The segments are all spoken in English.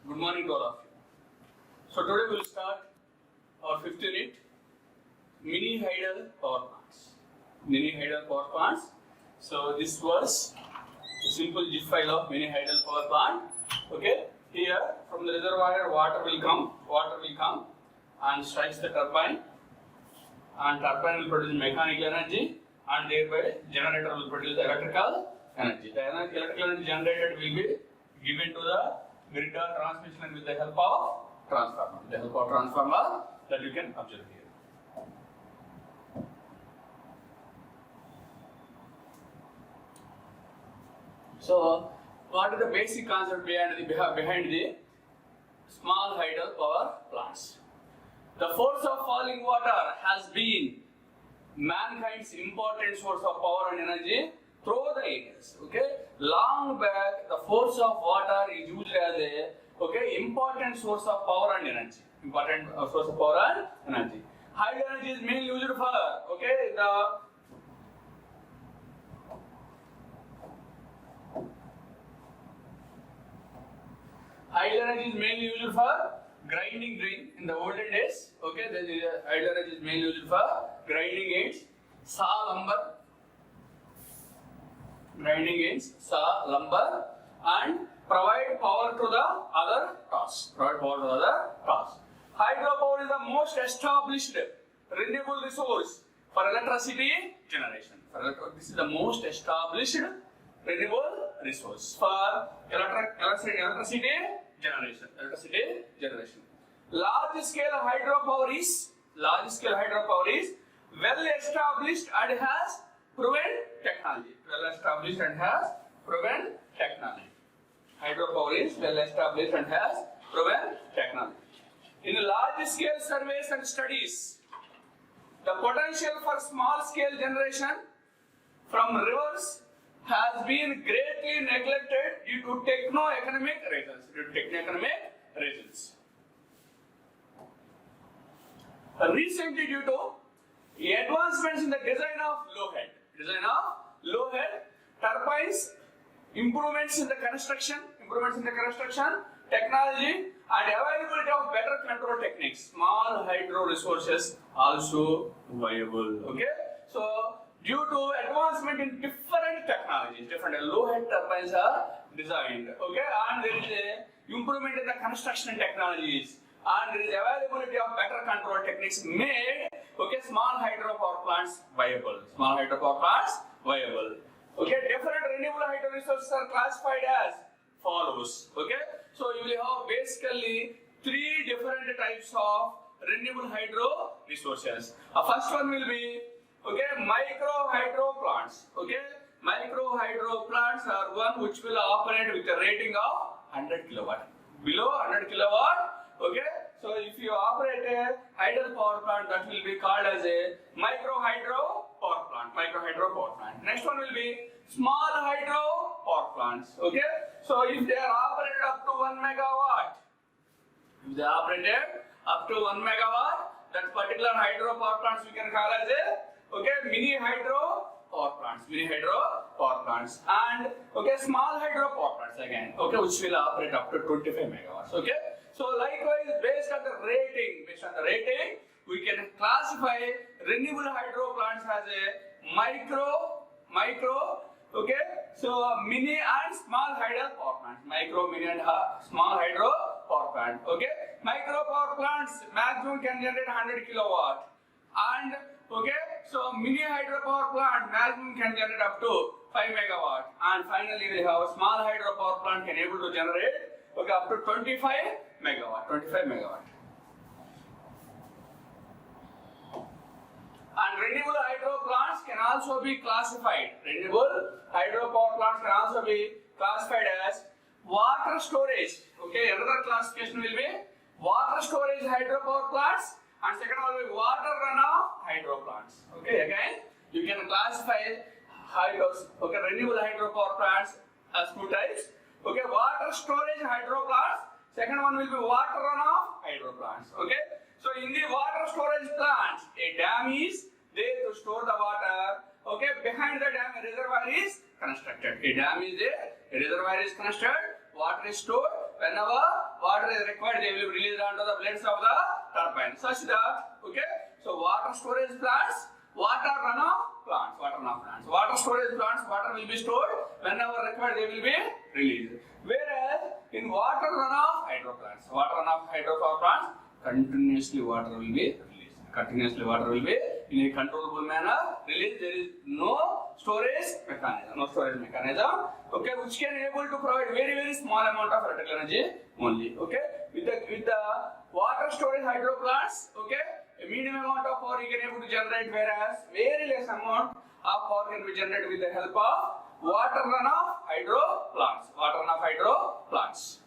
Good morning to all of you. So today we will start our fifth unit, mini hydel power plants. Mini hydel power plants. So this was a simple zip file of mini hydel power plant. Okay. Here from the reservoir water will come and strikes the turbine, and turbine will produce mechanical energy, and thereby generator will produce electrical energy. The electrical energy generated will be given to the grid or transmission with the help of transformer. The help of transformer that you can observe here. So, what is the basic concept behind the small hydel power plants? The force of falling water has been mankind's important source of power and energy through the ages. Okay, long back the force of water is used as a important source of power and energy. Important source of power and energy. Hydel energy is mainly used for hydel energy is mainly used for grinding grain in the olden days. Okay, the hydel energy is mainly used for grinding gains, saw lumber, and provide power to the other tasks. Hydropower is the most established renewable resource for electricity generation. This is the most established renewable resource for electricity generation. Large scale hydropower is well established and has proven technology. Hydropower is well established and has proven technology. In large scale surveys and studies, the potential for small scale generation from rivers has been greatly neglected due to techno-economic reasons. Recently, due to advancements in the design of low head turbines, improvements in the construction technology, and availability of better control techniques, small hydro resources also viable. Okay, so due to advancement in different technologies, different low head turbines are designed. Okay, and there is a improvement in the construction technologies, and there is availability of better control techniques made. Okay, small hydro power plants viable. Okay, different renewable hydro resources are classified as follows. Okay, so you will have basically three different types of renewable hydro resources. First one will be micro hydro plants. Micro hydro plants are one which will operate with a rating of 100 kilowatt. Below 100 kilowatt. Okay, so if you operate a hydel power plant, that will be called as a micro hydro power plant. Next one will be small hydro power plants. Okay, so if they are operated up to 1 megawatt, that particular hydro power plants we can call as a mini hydro power plants. And small hydro power plants again, which will operate up to 25 megawatts. Okay, so likewise, based on the rating, we can classify renewable hydro plants as a micro, mini and small hydel power plants. Micro, mini and small hydro power plant. Micro power plants maximum can generate 100 kilowatt, and so mini hydro power plant maximum can generate up to 5 megawatt, and finally we have a small hydro power plant can able to generate up to 25 megawatt. And renewable hydro plants can also be classified. As water storage. Another classification will be water storage hydropower plants, and second one will be water runoff hydro plants. Again you can classify renewable hydropower plants as two types. Water storage hydro plants. Second one will be water runoff hydro plants. So in the water storage plants, a dam is there to store the water. Behind the dam, a reservoir is constructed. A dam is there, a reservoir is constructed, water is stored, whenever water is required, they will be released onto the blades of the turbine. Such that, okay, so water storage plants, water runoff plants, water storage plants, water will be stored whenever required, they will be released. Whereas in water runoff hydro power plants, continuously water will be released. Continuously water will be in a controllable manner released. There is no storage mechanism, okay, which can able to provide very small amount of electrical energy only. Okay, with the water storage hydro plants, okay, a medium amount of power you can able to generate, whereas very less amount of power can be generated with the help of water runoff hydro plants.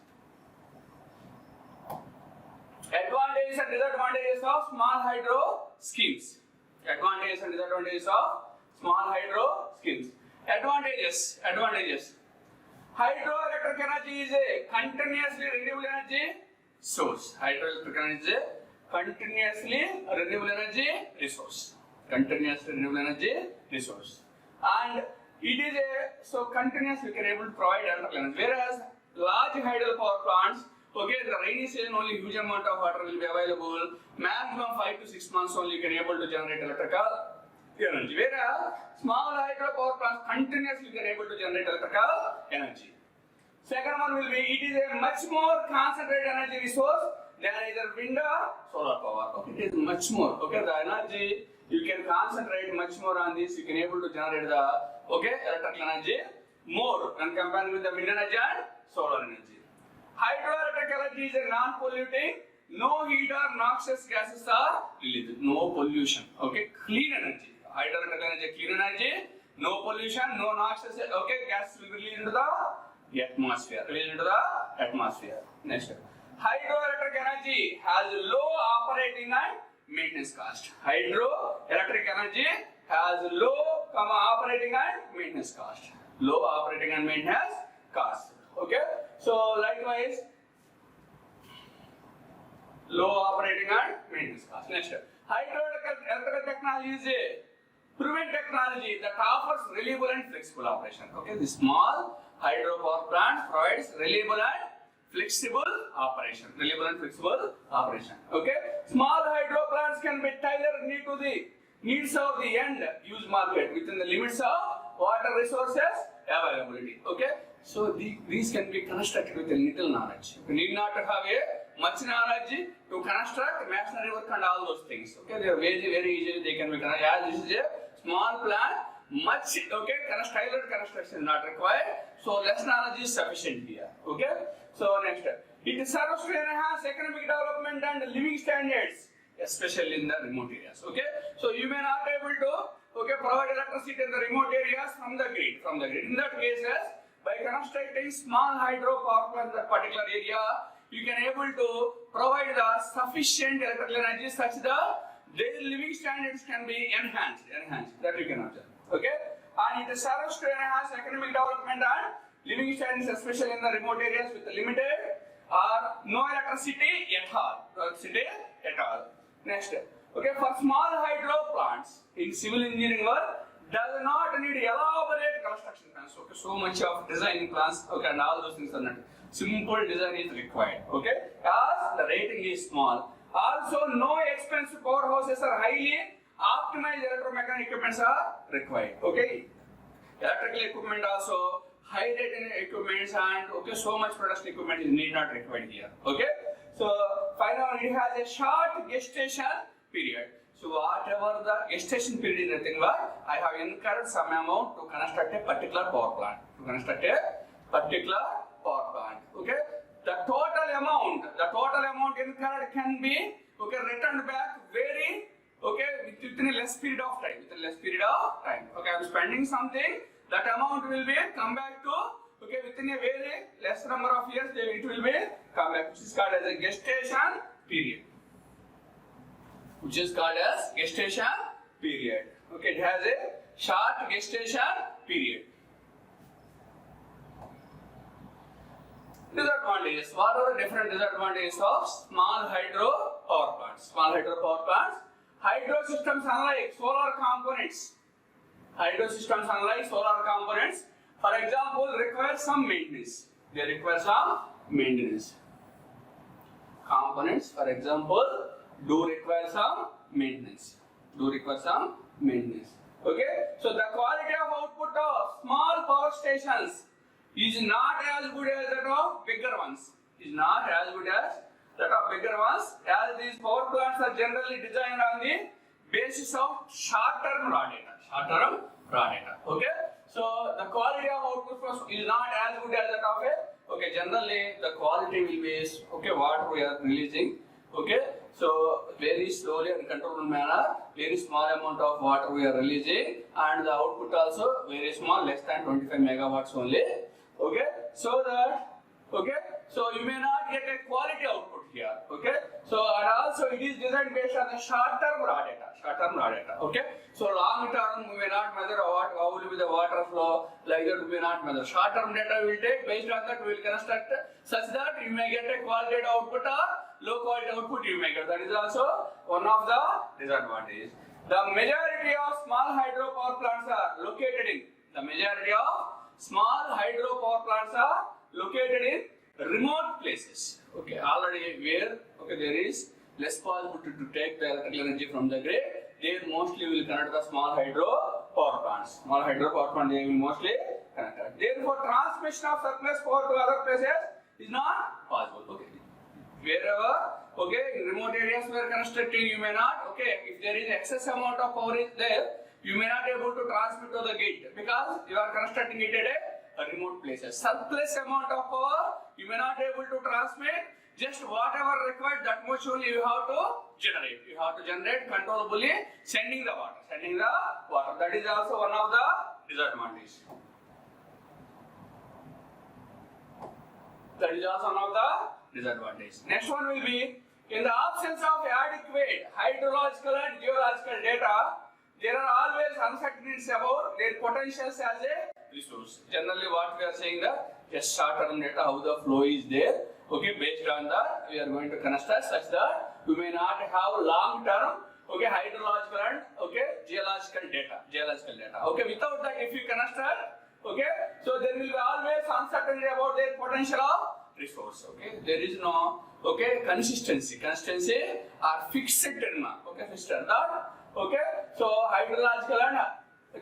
Advantages and disadvantages of small hydro schemes. Advantages and disadvantages of small hydro schemes. Advantages. Hydroelectric energy is a continuously renewable energy source. Hydroelectric energy is a continuously renewable energy resource. And it is so continuously can able to provide electrical energy. Whereas large hydro power plants, okay, in the rainy season only huge amount of water will be available. Maximum 5 to 6 months only you can able to generate electrical energy. Whereas small hydro power plants continuously can able to generate electrical energy. Second one will be, it is a much more concentrated energy resource than either wind or solar power. Okay, it is much more. Okay, the energy you can concentrate much more on this. You can able to generate the electrical energy more when compared with the wind energy and solar energy. Hydroelectric energy is a non-polluting, no heat or noxious gases are released. No pollution. Okay, clean energy. Hydroelectric energy, clean energy, no pollution, no noxious. Okay, gas will be released into the atmosphere. Next, hydroelectric energy has low operating and maintenance cost. Hydroelectric energy has low, operating and maintenance cost. Low operating and maintenance cost. Okay, so likewise, low operating and maintenance cost. Next, hydroelectric technology is a proven technology that offers reliable and flexible operation. Okay, the small hydro power plant provides reliable and flexible operation. Okay, small hydro plants can be tailored to the needs of the end use market within the limits of water resources availability. Okay, so these can be constructed with a little knowledge. You need not have a much knowledge to construct masonry work and all those things. Okay, they are very easily they can be constructed. As this is a small plant, much tailored construction is not required. So less knowledge is sufficient here. Okay, so next, it serves to enhance economic development and living standards, especially in the remote areas. Okay, so you may not able to provide electricity in the remote areas from the grid. In that cases, by constructing small hydro power plant in that particular area, you can able to provide the sufficient electrical energy such that their living standards can be enhanced. That you can observe. Okay, and it serves to enhance economic development and living standards, especially in the remote areas with limited or no electricity at all. Next, okay, for small hydro plants in civil engineering work does not need elaborate construction plans. Okay, so much of designing plans, okay, and all those things are not. Simple design is required. Okay, as the rating is small. Also, no expensive powerhouses are highly optimized electromechanical equipments are required. Okay, electrical equipment also high rating equipments and so much production equipment is need not required here. Okay, so finally it has a short gestation period. So whatever the gestation period is nothing but I have incurred some amount to construct a particular power plant. Okay, the total amount incurred can be returned back very within a less period of time. Okay, I'm spending something, that amount will be come back to within a very less number of years it will be come back, which is called as a gestation period. Okay, it has a short gestation period. Disadvantages. What are the different disadvantages of small hydro power plants? Hydro systems unlike solar components. For example, require some maintenance. They require some maintenance. Components, for example, do require some maintenance. Okay, so the quality of output of small power stations is not as good as that of bigger ones. As these power plants are generally designed on the basis of short-term raw data. Okay, so the quality of output is not as good as that of a. Okay, generally the quality will be what we are releasing. Okay, so very slowly and controlled manner, very small amount of water we are releasing, and the output also very small, less than 25 megawatts only. Okay, so you may not get a quality output here. Okay, so and also it is designed based on the short-term raw data. Okay, so long term we may not measure how will be the water flow, like that we may not measure. Short-term data we will take, based on that we will construct such that you may get a qualitative output or low quality output you may get. That is also one of the disadvantages. The majority of small hydropower plants are located in remote places. Okay, already where there is less possibility to take the electrical energy from the grid, they mostly will connect the small hydro power plants. They will mostly connect. Therefore, transmission of surplus power to other places is not possible. Okay, wherever in remote areas where constructing, you may not. If there is excess amount of power is there, you may not able to transmit to the grid because you are constructing it at a remote places. Surplus amount of power you may not able to transmit. Just whatever required, that much only you have to generate. You have to generate controllably, sending the water. That is also one of the disadvantages. Next one will be, in the absence of adequate hydrological and geological data, there are always uncertainties about their potentials as a resource. Generally, what we are saying that just short-term data, how the flow is there. Okay, based on that, we are going to construct such that we may not have long-term hydrological and geological data. Okay, without that, if you construct, so there will be always uncertainty about their potential of resource. Okay, there is no consistency are fixed term. Fixed term. So hydrological and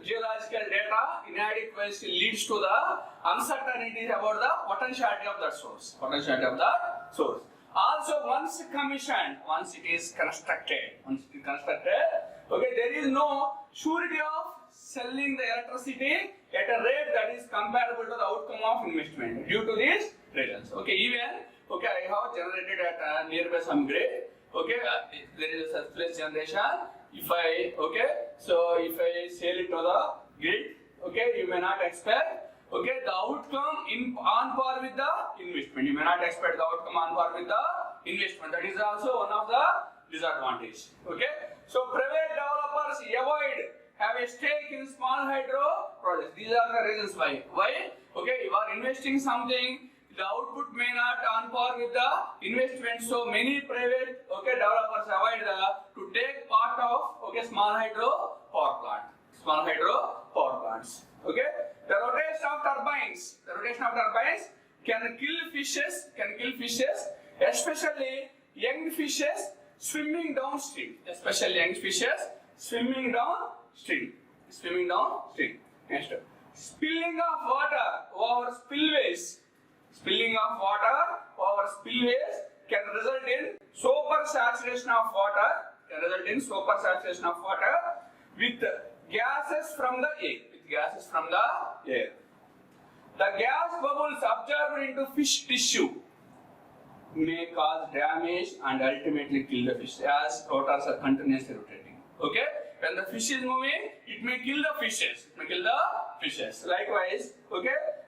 geological data inadequacy leads to the uncertainties about the potentiality of that source. Also, once it is constructed, there is no surety of selling the electricity at a rate that is comparable to the outcome of investment due to these reasons. I have generated at nearby some grid. There is a surplus generation. If I sell it to the grid, you may not expect the outcome on par with the investment. You may not expect the outcome on par with the investment. That is also one of the disadvantages. So private developers have a stake in small hydro projects. These are the reasons why. You are investing something, the output may not on par with the investment. So many private developers avoid to take part of small hydro power plants. The rotation of turbines can kill fishes, especially young fishes swimming downstream. Next, spilling of water over spillways can result in supersaturation of water with gases from the air. The gas bubbles absorbed into fish tissue may cause damage and ultimately kill the fish, as rotors are continuously rotating. When the fish is moving, it may kill the fishes. Likewise,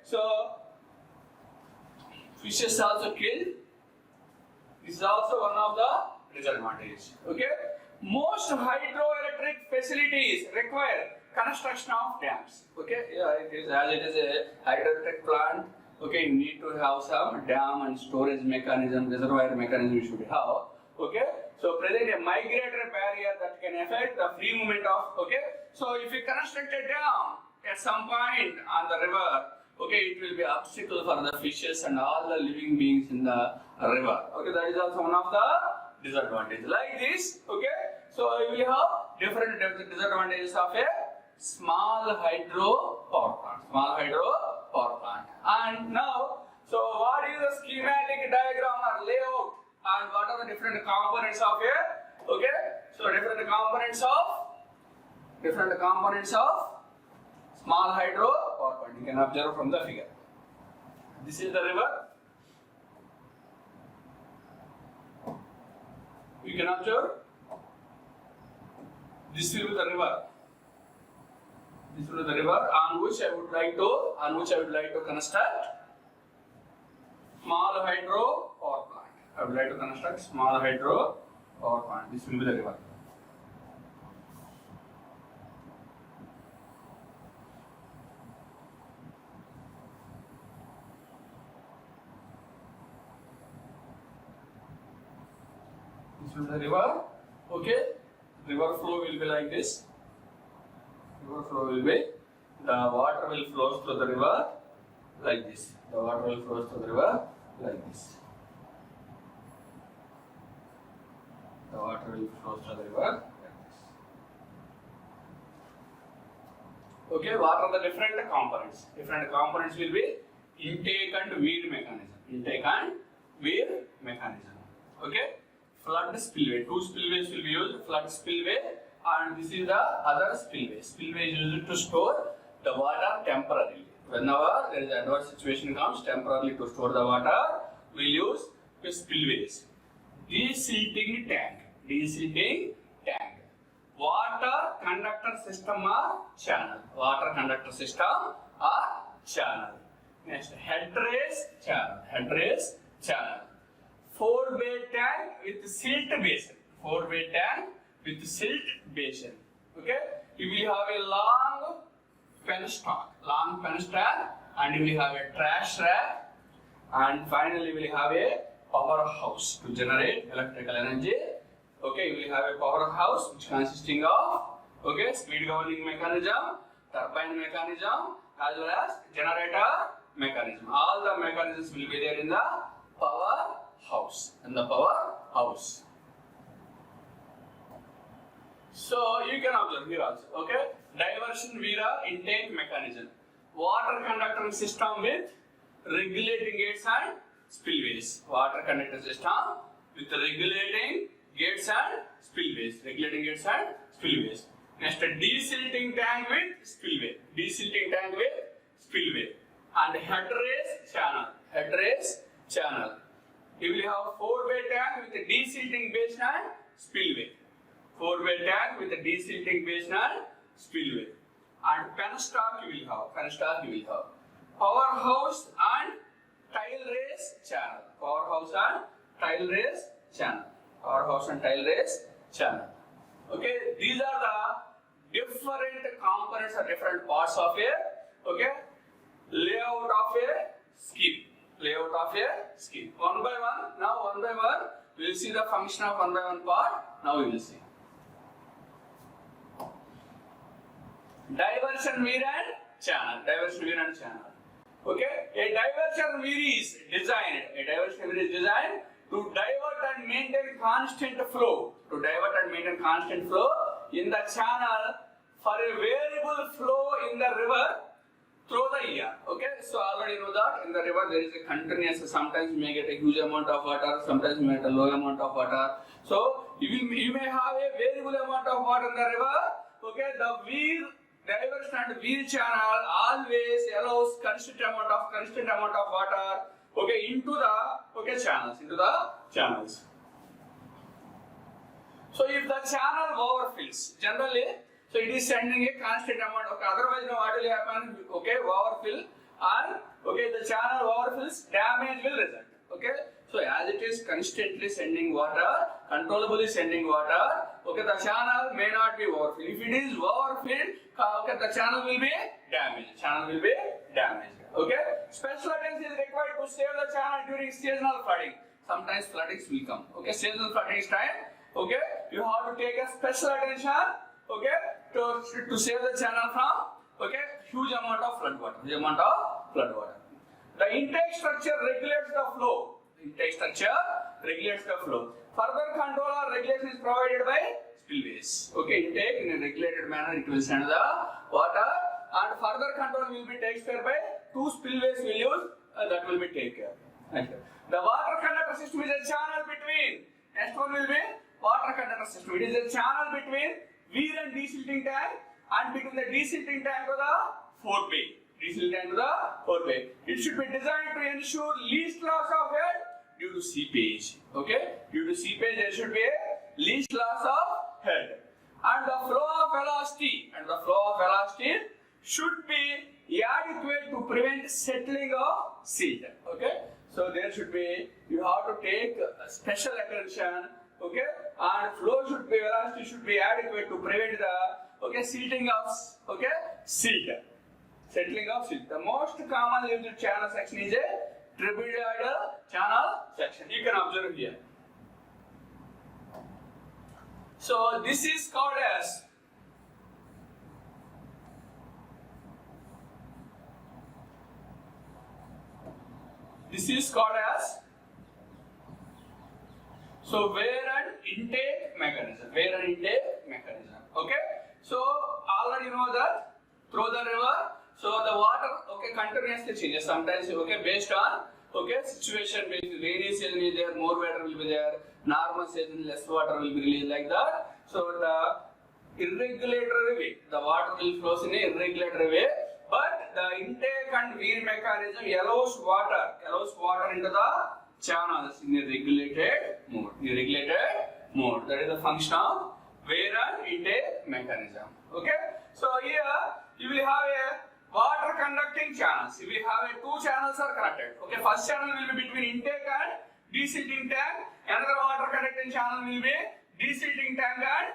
so fishes also killed. This is also one of the disadvantages. Most hydroelectric facilities require construction of dams. It is a hydroelectric plant. You need to have some dam and storage mechanism, reservoir mechanism you should have. So present a migratory barrier that can affect the free movement of. So if you construct a dam at some point on the river, okay, it will be obstacle for the fishes and all the living beings in the river. Okay, that is also one of the disadvantages. Like this, okay. So we will have different disadvantages of a small hydro power plant. Small hydro power plant. And now, so what is the schematic diagram or layout? And what are the different components of a? Okay. So different components of small hydro power plant. You can observe from the figure. This is the river. You can observe. This will be the river. This will be the river on which I would like to construct small hydro power plant. I would like to construct small hydro power plant. This will be the river. This will be the river. Okay. River flow will be like this. River flow will be, the water will flow through the river like this. The water will flow through the river like this. The water will flow through the river like this. Okay, what are the different components? Different components will be intake and weir mechanism. Intake and weir mechanism. Okay. Flood spillway. Two spillways will be used. Flood spillway, and this is the other spillway. Spillway is used to store the water temporarily. Whenever there is an adverse situation comes, temporarily to store the water, we use the spillways. Desilting tank. Desilting tank. Water conductor system or channel. Water conductor system or channel. Next, head race channel. Head race channel. 4-bay tank with silt basin. 4-bay tank with silt basin. Okay? You will have a long penstock, and you will have a trash rack, and finally you will have a powerhouse to generate electrical energy. Okay, you will have a powerhouse which consisting of, okay, speed governing mechanism, turbine mechanism, as well as generator mechanism. All the mechanisms will be there in the powerhouse. So you can observe here also. Okay, diversion via intake mechanism, water conductor system with regulating gates and spillways. Water conductor system with regulating gates and spillways. Regulating gates and spillways. Next, desilting tank with spillway. Desilting tank with spillway. And head race channel. Head race channel. You will have 4-bay tank with a desilting basin and spillway. 4-bay tank with a desilting basin and spillway. And penstock you will have. Powerhouse and tile race channel. Powerhouse and tile race channel. Powerhouse and tile race channel. Okay, these are the different components or different parts of a, okay, layout of a scheme. One by one, we will see the function of one by one part. Now we will see. Diversion weir and channel. Okay, a diversion weir is designed to divert and maintain constant flow. In the channel for a variable flow in the river through the year. Okay, so already know that in the river there is a continuous, sometimes you may get a huge amount of water, sometimes you may get a low amount of water. So you may have a variable amount of water in the river. Okay, the weir, diversion and weir channel always allows constant amount of water, okay, into the channels. So if the channel overfills, generally, so it is sending a constant amount of, otherwise what will happen, okay, overfill, and okay, the channel overfills, damage will result. Okay, so as it is constantly sending water, controllably sending water, okay, the channel may not be overfilled. If it is overfilled, okay, the channel will be damaged. Okay, special attention is required to save the channel during seasonal flooding. Sometimes floodings will come. Okay, seasonal flooding is time. Okay, you have to take a special attention. Okay, to save the channel from, okay, huge amount of flood water. flood water. The intake structure regulates the flow. Intake structure regulates the flow. Further control or regulation is provided by spillways. Okay, intake in a regulated manner it will send the water, and further control will be taken care by two spillways will use that will be taken care. Okay. The water conductor system is a channel between. Next one will be water conductor system. It is a channel between weir and desilting tank, and between the desilting tank to the forebay. Desilting tank to the forebay. It should be designed to ensure least loss of head due to seepage. Okay, due to seepage there should be a least loss of head, and the flow of velocity should be adequate to prevent settling of silt. Okay, so there should be, you have to take special attention. Okay, and velocity should be adequate to prevent the silting of silt. Settling of silt. The most common used channel section is a trapezoidal channel section. You can observe here. So this is called as wear and intake mechanism. Okay. So already you know that through the river, so the water continuously changes. Sometimes based on situation, based rainy season is there, more water will be there. Normal season, less water will be released, like that. So the irregular way, the water will flow in an irregular way. But the intake and weir mechanism allows water into the channels in a regulated mode. That is the function of wear and intake mechanism. Okay. So here you will have a water conducting channels. You will have two channels are connected. Okay. First channel will be between intake and desilting tank. Another water conducting channel will be desilting tank and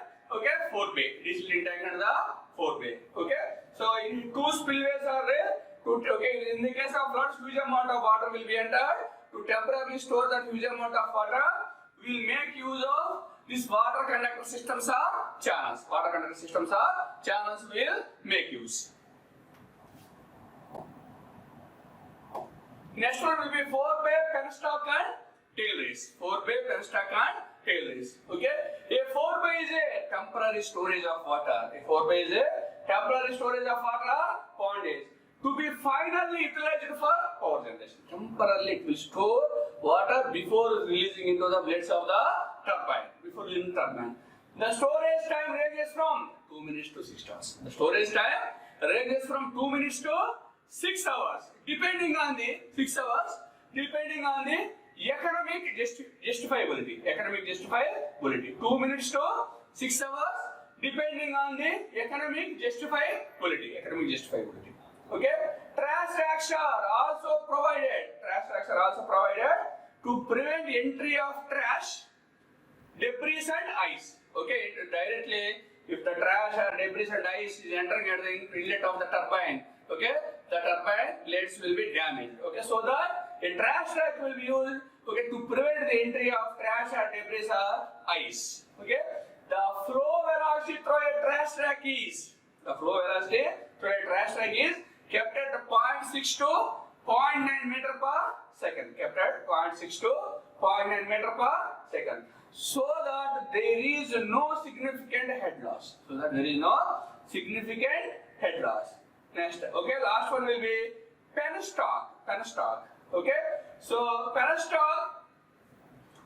forebay. Desilting tank and the forebay. Okay. So in two spillways are there. In the case of floods, huge amount of water will be entered. To temporarily store that huge amount of water, we will make use of this water conductor systems are channels. Water conductor systems are channels will make use. Next one will be forebay, penstock and tail race. Forebay, penstock and tail race. Okay. A forebay is a temporary storage of water. Pondage. To be finally utilized for power generation. Temporarily it will store water before releasing into the blades of the turbine. The storage time ranges from 2 minutes to 6 hours. The storage time ranges from 2 minutes to 6 hours, depending on the 6 hours, depending on the economic justifiability. 2 minutes to 6 hours, depending on the economic justifiability. Okay. Trash racks are also provided. To prevent entry of trash, debris and ice. Okay. Directly, if the trash or debris and ice is entering at the inlet of the turbine, okay, the turbine blades will be damaged. Okay. So that a trash rack will be used to prevent the entry of trash or debris or ice. Okay. The flow velocity through a trash rack is kept at 0.6 to 0.9 meter per second. So that there is no significant head loss. Next, last one will be penstock. Okay, so penstock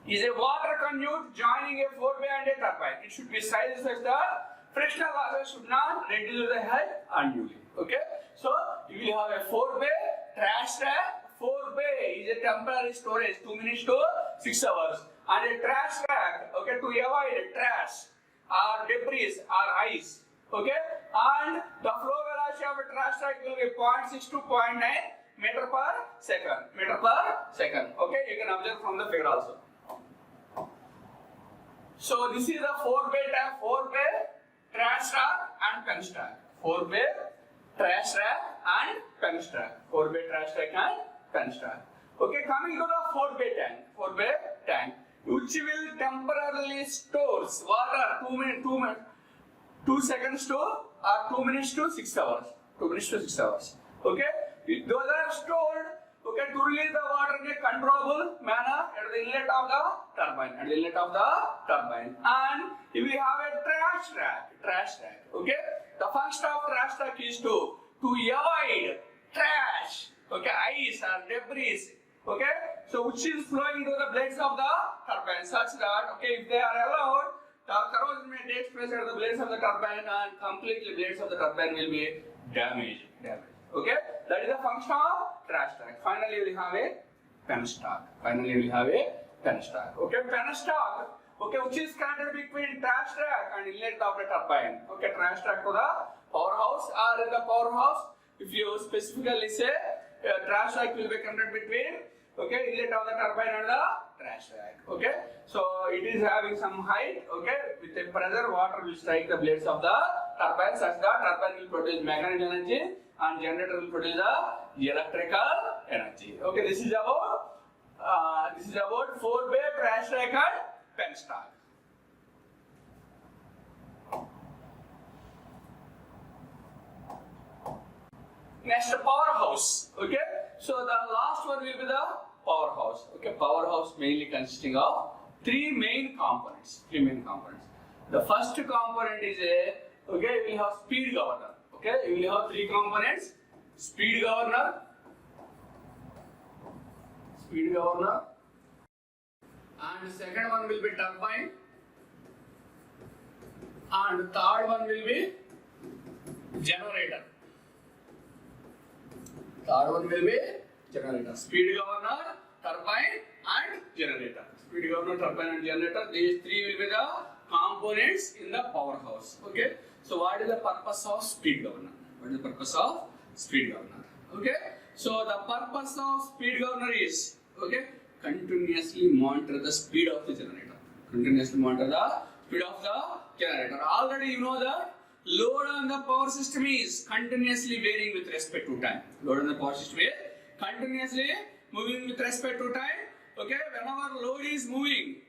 is a water conduit joining a forebay and a turbine. It should be sized such that frictional losses should not reduce the head unduly. Okay, so you will have a forebay, trash rack. Forebay is a temporary storage, 2 minutes to 6 hours, and a trash rack, to avoid trash or debris or ice. Okay, and the flow velocity of a trash rack will be 0.6 to 0.9 meter per second. Okay, you can observe from the figure also. So this is the forebay tank, forebay, trash rack and penstock. Forebay, trash rack and penstock. Okay, coming to the forebay tank, which will temporarily stores water 2 seconds to 2 minutes to 6 hours. Okay, Those are stored, okay, to release the water in a controllable manner at the inlet of the turbine. At the inlet of the turbine. And if we have a trash rack, okay, the function of trash rack is to avoid trash, okay, ice or debris, okay, so which is flowing into the blades of the turbine, such that, okay, if they are allowed, the corrosion may take place at the blades of the turbine and completely blades of the turbine will be damaged. Okay, that is the function of trash rack. Finally, we will have a penstock. Okay, penstock. Okay, which is connected between trash rack and inlet of the turbine. Okay, trash rack to the powerhouse, or in the powerhouse, if you specifically say trash rack will be connected between, okay, inlet of the turbine and the trash rack. Okay, so it is having some height. Okay, with a pressure, water will strike the blades of the turbine such that turbine will produce mechanical energy and generator will produce the electrical energy. Okay, this is about 4-bay trash rack and penstock. Next, powerhouse. Okay, so the last one will be the powerhouse. Okay, powerhouse mainly consisting of three main components. The first component is we have speed governor. Okay, we will have three components: speed governor, and the second one will be turbine, and the third one will be generator. Speed governor, turbine, and generator. These three will be the components in the powerhouse. Okay. So what is the purpose of speed governor? Okay. So the purpose of speed governor is, okay, continuously monitor the speed of the generator. Already you know that load on the power system is continuously varying with respect to time. Moving with respect to time. Okay, whenever load is moving,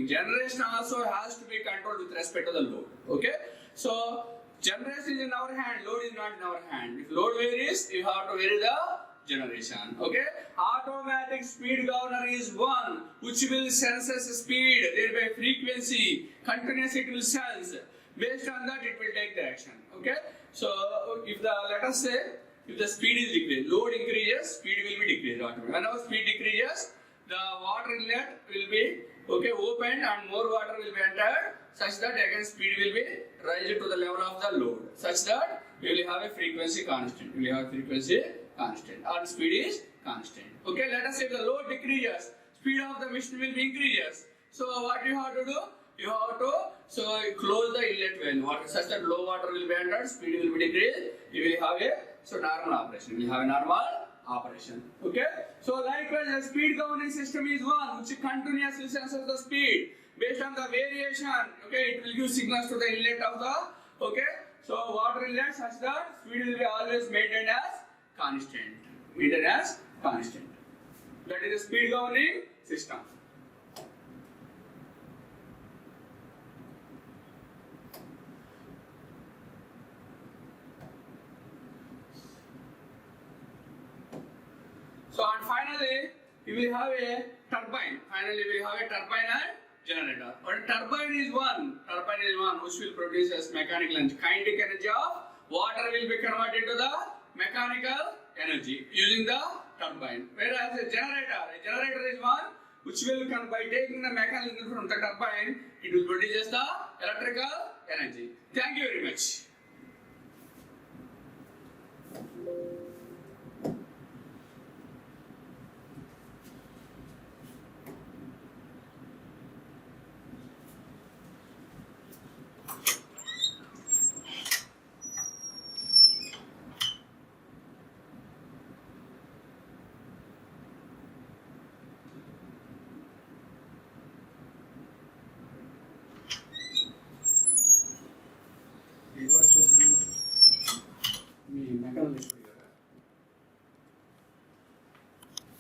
generation also has to be controlled with respect to the load. Okay, so generation is in our hand, load is not in our hand. If load varies, you have to vary the generation. Okay, automatic speed governor is one which will sense the speed, thereby frequency, continuously it will sense. Based on that, it will take the action. Okay, so if let us say, if the speed is decreased, load increases, speed will be decreased automatically. Whenever speed decreases, the water inlet will be opened and more water will be entered, such that again speed will be raised to the level of the load, such that you will have a frequency constant. And speed is constant. Okay, let us say the load decreases, speed of the machine will be increases. So what you have to do? You have to close the inlet valve, such that low water will be entered, speed will be decreased. You will have a normal operation. Okay. So likewise, the speed governing system is one which continuously senses the speed based on the variation. Okay, it will give signals to the inlet of the water inlet such that speed will be always maintained as constant. That is the speed governing system. So and finally, we will have a turbine. And generator. But turbine is one which will produce as mechanical energy. Kinetic energy of water will be converted to the mechanical energy using the turbine. Whereas a generator is one which will by taking the mechanical from the turbine, it will produce the electrical energy. Thank you very much.